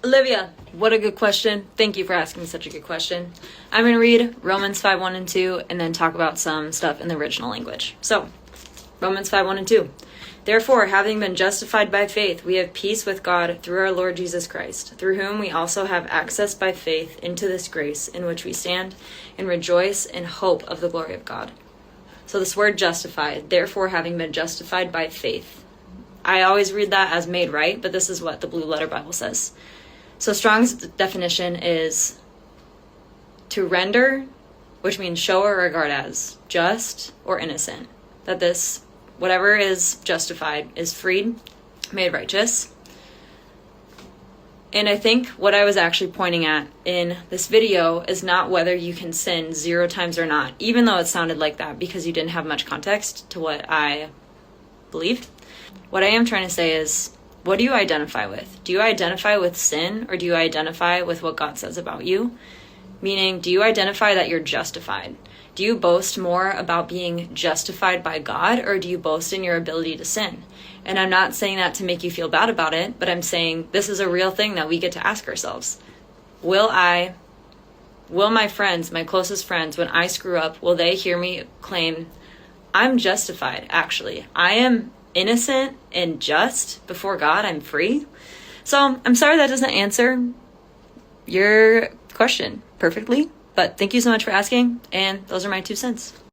Olivia, what a good question. Thank you for asking such a good question. I'm going to read Romans 5, 1 and 2, and then talk about some stuff in the original language. So, Romans 5, 1 and 2. Therefore, having been justified by faith, we have peace with God through our Lord Jesus Christ, through whom we also have access by faith into this grace in which we stand and rejoice in hope of the glory of God. So this word justified, therefore having been justified by faith. I always read that as made right, but this is what the Blue Letter Bible says. So Strong's definition is to render, which means show or regard as just or innocent. That this, whatever is justified, is freed, made righteous. And I think what I was actually pointing at in this video is not whether you can sin 0 times or not, even though it sounded like that because you didn't have much context to what I believed. What I am trying to say is, what do you identify with? Do you identify with sin, or do you identify with what God says about you? Meaning, do you identify that you're justified? Do you boast more about being justified by God, or do you boast in your ability to sin? And I'm not saying that to make you feel bad about it, but I'm saying this is a real thing that we get to ask ourselves. Will my friends, my closest friends, when I screw up, will they hear me claim, I'm justified, actually. I am innocent and just before God. I'm free. So I'm sorry that doesn't answer your question perfectly, but thank you so much for asking, and those are my 2 cents.